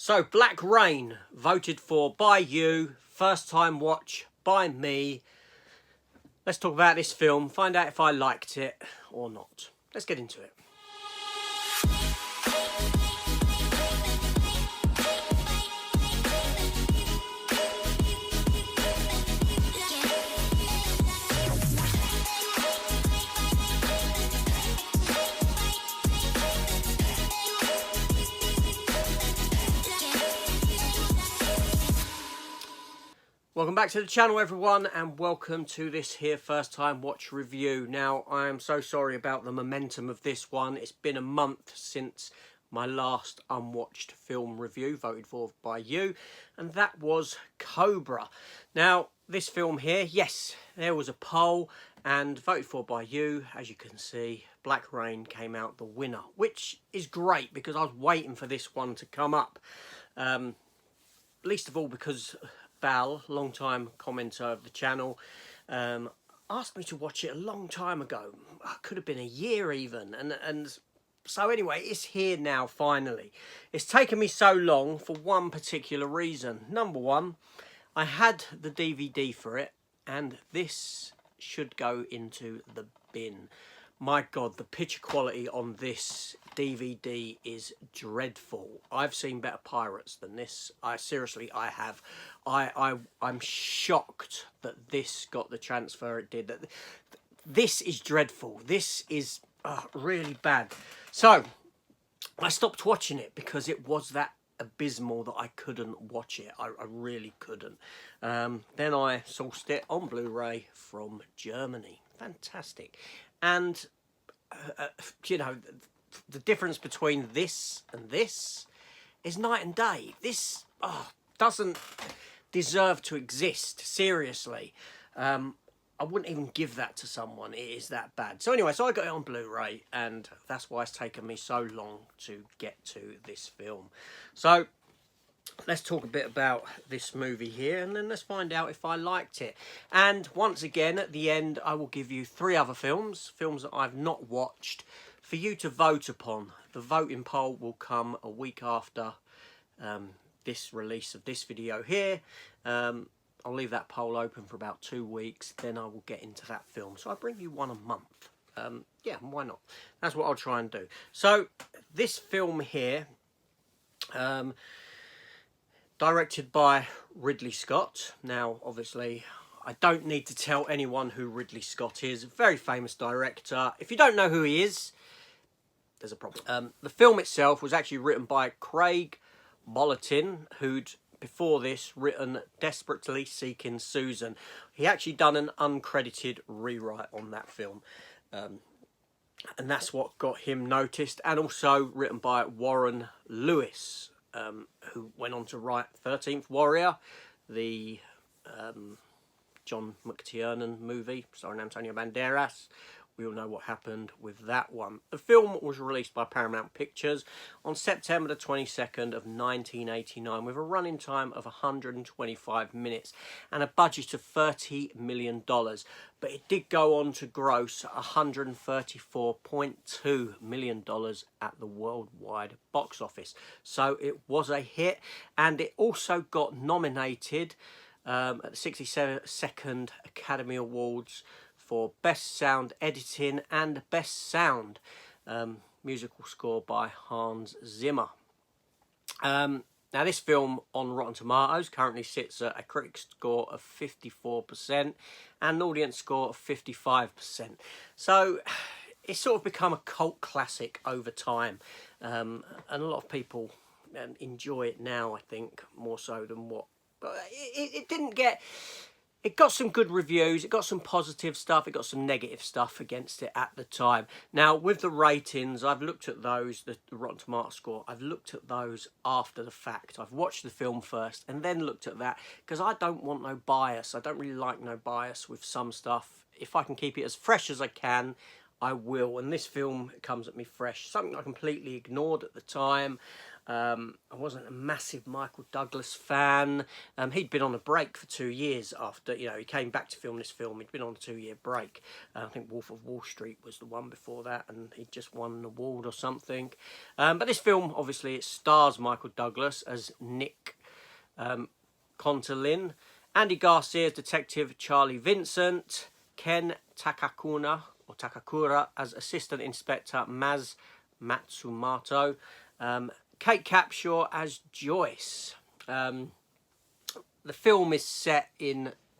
So, Black Rain, voted for by you, first time watch by me. Let's talk about this film, find out if I liked it or not. Let's get into it. Welcome back to the channel, everyone, and welcome to this here first time watch review. Now, I am so sorry about the momentum of this one. It's been a month since my last unwatched film review, voted for by you, and that was Cobra. Now, this film here, yes, there was a poll, and voted for by you. As you can see, Black Rain came out the winner, which is great because I was waiting for this one to come up. Least of all because Val, long-time commenter of the channel, asked me to watch it a long time ago. Could have been a year even. And so anyway, it's here now, finally. It's taken me so long for one particular reason. Number one, I had the DVD for it, and this should go into the bin. My God, the picture quality on this DVD is dreadful. I've seen better pirates than this. I have. I'm shocked that this got the transfer it did. This is dreadful. This is really bad. So I stopped watching it because it was that abysmal that I couldn't watch it. I really couldn't. Then I sourced it on Blu-ray from Germany. Fantastic. And you know, the difference between this and this is night and day. This doesn't deserve to exist, seriously. I wouldn't even give that to someone. It is that bad. So anyway, so I got it on Blu-ray, and that's why it's taken me so long to get to this film. So let's talk a bit about this movie here, and then let's find out if I liked it. And once again, at the end, I will give you 3 other films that I've not watched, for you to vote upon. The voting poll will come a week after this release of this video here. I'll leave that poll open for about 2 weeks, then I will get into that film. So I bring you one a month. Yeah, why not? That's what I'll try and do. So this film here, directed by Ridley Scott. Now, obviously, I don't need to tell anyone who Ridley Scott is. A very famous director. If you don't know who he is, there's a problem. The film itself was actually written by Craig Mollatin, who'd before this written Desperately Seeking Susan. He actually done an uncredited rewrite on that film. And that's what got him noticed. And also written by Warren Lewis, who went on to write 13th Warrior, the John McTiernan movie starring Antonio Banderas. We all know what happened with that one. The film was released by Paramount Pictures on September the 22nd of 1989 with a running time of 125 minutes and a budget of $30 million. But it did go on to gross $134.2 million at the worldwide box office. So it was a hit, and it also got nominated at the 62nd Academy Awards for Best Sound Editing and Best Sound, musical score by Hans Zimmer. Now, this film on Rotten Tomatoes currently sits at a critic score of 54% and an audience score of 55%. So it's sort of become a cult classic over time, and a lot of people enjoy it now, I think, more so than what. But it didn't get. It got some good reviews, it got some positive stuff, it got some negative stuff against it at the time. Now, with the ratings, I've looked at those, the Rotten Tomatoes score, I've looked at those after the fact. I've watched the film first and then looked at that, because I don't want no bias. I don't really like no bias with some stuff. If I can keep it as fresh as I can, I will. And this film comes at me fresh. Something I completely ignored at the time. I wasn't a massive Michael Douglas fan. He'd been on a break for 2 years after, you know, he came back to film this film. He'd been on a 2-year break. I think Wolf of Wall Street was the one before that, and he'd just won an award or something. But this film, obviously, it stars Michael Douglas as Nick Contolin, Andy Garcia as Detective Charlie Vincent, Ken Takakura as Assistant Inspector Maz Matsumoto, Kate Capshaw as Joyce. The film is set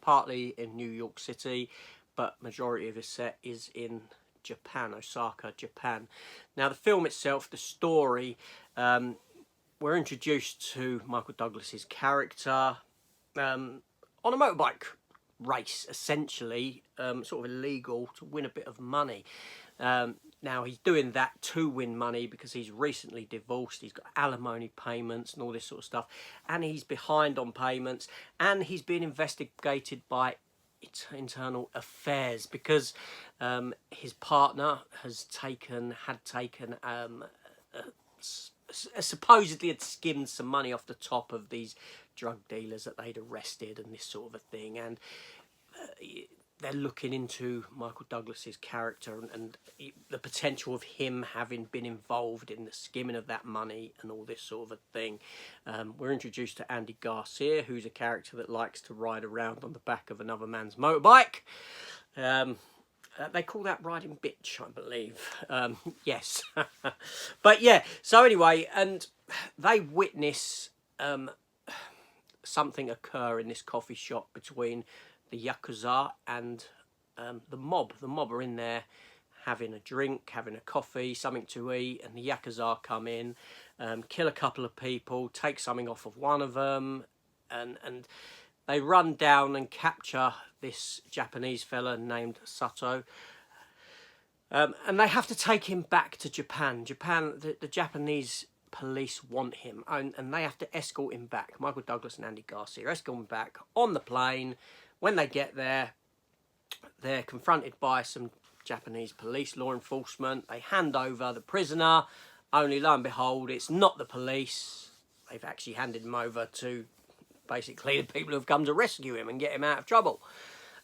partly in New York City, but majority of the set is in Japan, Osaka, Japan. Now, the film itself, the story, we're introduced to Michael Douglas's character on a motorbike race, essentially, sort of illegal, to win a bit of money. Now, he's doing that to win money because he's recently divorced. He's got alimony payments and all this sort of stuff. And he's behind on payments. And he's being investigated by internal affairs because his partner had taken supposedly had skimmed some money off the top of these drug dealers that they'd arrested and this sort of a thing. And they're looking into Michael Douglas's character and the potential of him having been involved in the skimming of that money and all this sort of a thing. We're introduced to Andy Garcia, who's a character that likes to ride around on the back of another man's motorbike. They call that riding bitch, I believe. Yes. But yeah, so anyway, and they witness something occur in this coffee shop between the Yakuza and the mob. The mob are in there having a drink, having a coffee, something to eat, and the Yakuza come in, kill a couple of people, take something off of one of them, and they run down and capture this Japanese fella named Sato. And they have to take him back to Japan. The Japanese police want him, and they have to escort him back. Michael Douglas and Andy Garcia escort him back on the plane. When they get there, they're confronted by some Japanese police, law enforcement. They hand over the prisoner, only lo and behold, it's not the police. They've actually handed him over to basically the people who have come to rescue him and get him out of trouble.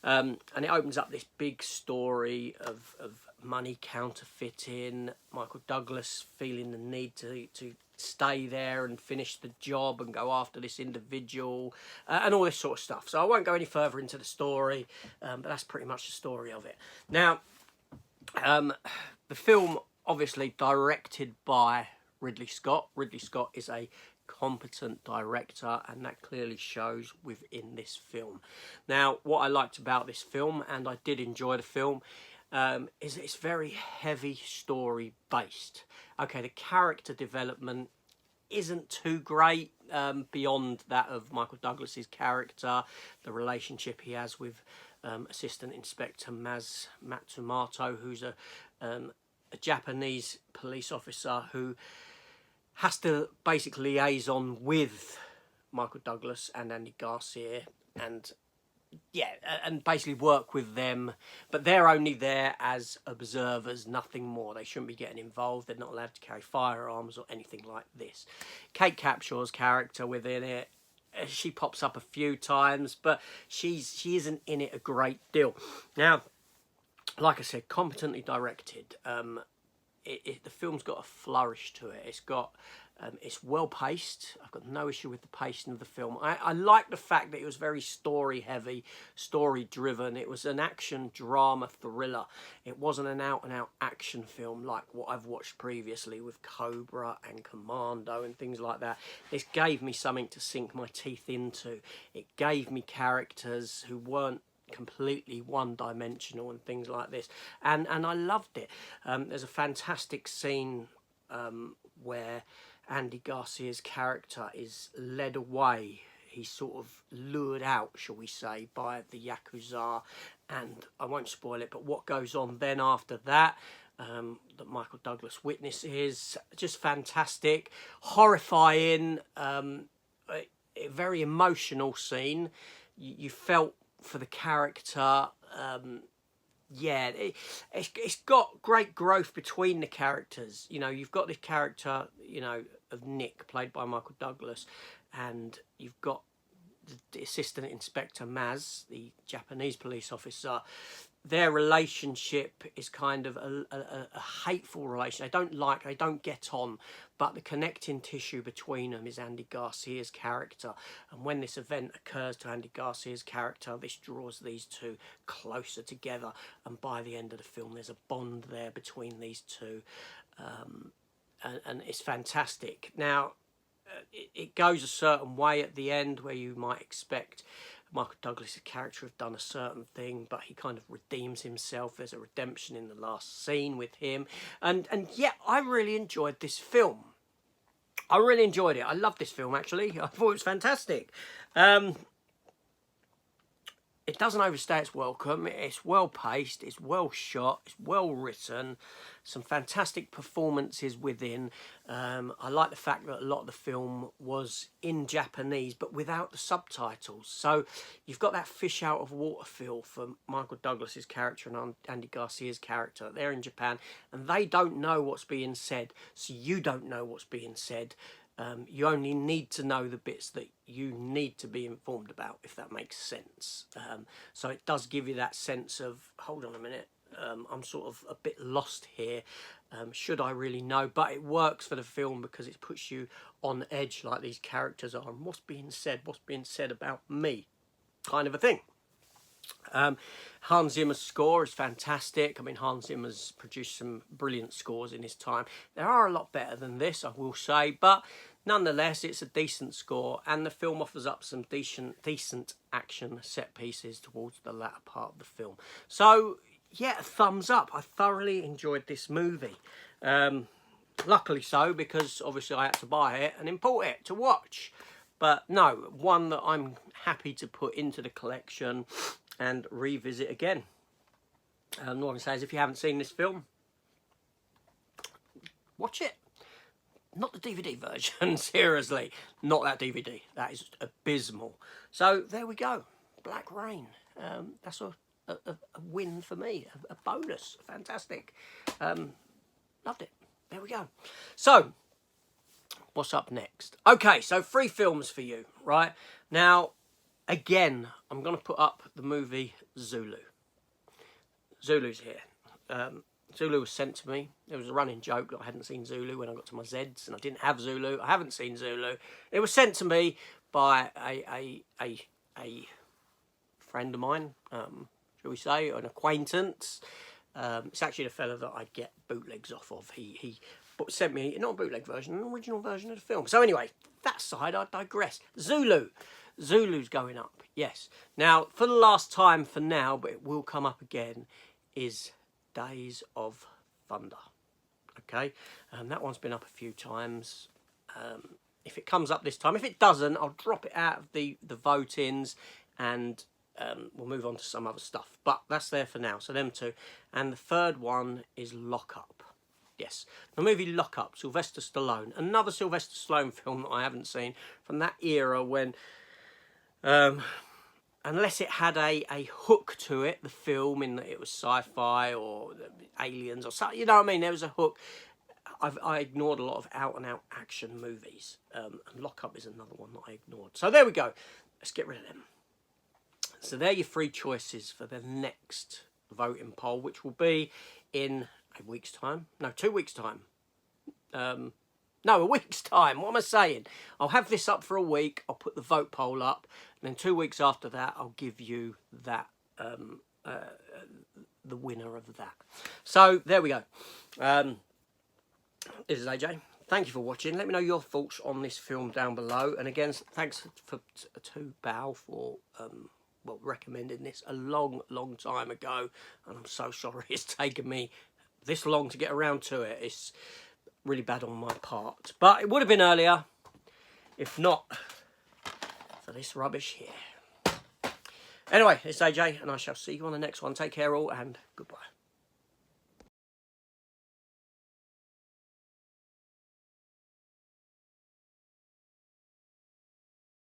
And it opens up this big story of money counterfeiting, Michael Douglas feeling the need to stay there and finish the job and go after this individual, and all this sort of stuff. So I won't go any further into the story, but that's pretty much the story of it. Now, the film, obviously directed by Ridley Scott. Ridley Scott is a competent director, and that clearly shows within this film. Now, what I liked about this film, and I did enjoy the film, is it's very heavy story based. Okay, the character development isn't too great beyond that of Michael Douglas's character, the relationship he has with Assistant Inspector Maz Matsumoto, who's a Japanese police officer who has to basically liaison with Michael Douglas and Andy Garcia, and yeah, and basically work with them, but they're only there as observers, nothing more. They shouldn't be getting involved. They're not allowed to carry firearms or anything like this. Kate Capshaw's character within it, she pops up a few times, but she isn't in it a great deal. Now, like I said, competently directed. The film's got a flourish to it. It's well paced. I've got no issue with the pacing of the film. I like the fact that it was very story heavy, story driven. It was an action drama thriller. It wasn't an out and out action film like what I've watched previously with Cobra and Commando and things like that. This gave me something to sink my teeth into. It gave me characters who weren't completely one-dimensional and things like this, and I loved it. There's a fantastic scene where Andy Garcia's character is led away. He's sort of lured out, shall we say, by the Yakuza, and I won't spoil it, but what goes on then after that, that Michael Douglas witnesses, just fantastic, horrifying, a very emotional scene. You felt for the character. Yeah, it's got great growth between the characters. You know, you've got this character, you know, of Nick, played by Michael Douglas, and you've got the assistant inspector Maz, the Japanese police officer. Their relationship is kind of a hateful relation. They don't get on, but the connecting tissue between them is Andy Garcia's character. And when this event occurs to Andy Garcia's character, this draws these two closer together. And by the end of the film, there's a bond there between these two. And it's fantastic. Now, it goes a certain way at the end where you might expect Michael Douglas' character have done a certain thing, but he kind of redeems himself. There's a redemption in the last scene with him. And yeah, I really enjoyed this film. I really enjoyed it. I loved this film, actually. I thought it was fantastic. It doesn't overstay its welcome. It's well paced, it's well shot, it's well written, some fantastic performances within. I like the fact that a lot of the film was in Japanese but without the subtitles. So you've got that fish out of water feel for Michael Douglas's character and Andy Garcia's character. They're in Japan and they don't know what's being said, so you don't know what's being said. You only need to know the bits that you need to be informed about, if that makes sense. So it does give you that sense of, hold on a minute, I'm sort of a bit lost here. Should I really know? But it works for the film because it puts you on edge like these characters are. And what's being said about me, kind of a thing. Hans Zimmer's score is fantastic. I mean, Hans Zimmer's produced some brilliant scores in his time. There are a lot better than this, I will say, but nonetheless, it's a decent score, and the film offers up some decent action set pieces towards the latter part of the film. So, yeah, a thumbs up. I thoroughly enjoyed this movie. Luckily so, because obviously I had to buy it and import it to watch. But no, one that I'm happy to put into the collection and revisit again. All I'm going to say is, if you haven't seen this film, watch it. Not the DVD version, seriously. Not that DVD. That is abysmal. So there we go. Black Rain. That's a win for me. A bonus. Fantastic. Loved it. There we go. So, what's up next? Okay, so 3 films for you, right? Now, again, I'm going to put up the movie Zulu. Zulu's here. Zulu was sent to me. There was a running joke that I hadn't seen Zulu when I got to my Zeds, and I didn't have Zulu. I haven't seen Zulu. It was sent to me by a friend of mine, shall we say, an acquaintance. It's actually the fella that I get bootlegs off of. He sent me, not a bootleg version, an original version of the film. So anyway, that side, I digress. Zulu. Zulu's going up, yes. Now, for the last time for now, but it will come up again, is Days of Thunder. Okay, that one's been up a few times. If it comes up this time, if it doesn't, I'll drop it out of the vote-ins and we'll move on to some other stuff. But that's there for now, so them two. And the third one is Lock Up. Yes, the movie Lock Up, Sylvester Stallone. Another Sylvester Stallone film that I haven't seen from that era when... unless it had a hook to it, the film, in that it was sci-fi or aliens or something, you know what I mean? There was a hook. I ignored a lot of out-and-out action movies. And Lock Up is another one that I ignored. So there we go. Let's get rid of them. So they're your 3 choices for the next voting poll, which will be in a week's time. No, 2 weeks' time. No, a week's time. What am I saying? I'll have this up for a week. I'll put the vote poll up. And then 2 weeks after that, I'll give you that the winner of that. So, there we go. This is AJ. Thank you for watching. Let me know your thoughts on this film down below. And again, thanks to Bao for recommending this a long time ago. And I'm so sorry it's taken me this long to get around to it. It's really bad on my part, but it would have been earlier if not for this rubbish here. Anyway, it's AJ and I shall see you on the next one. Take care all and goodbye.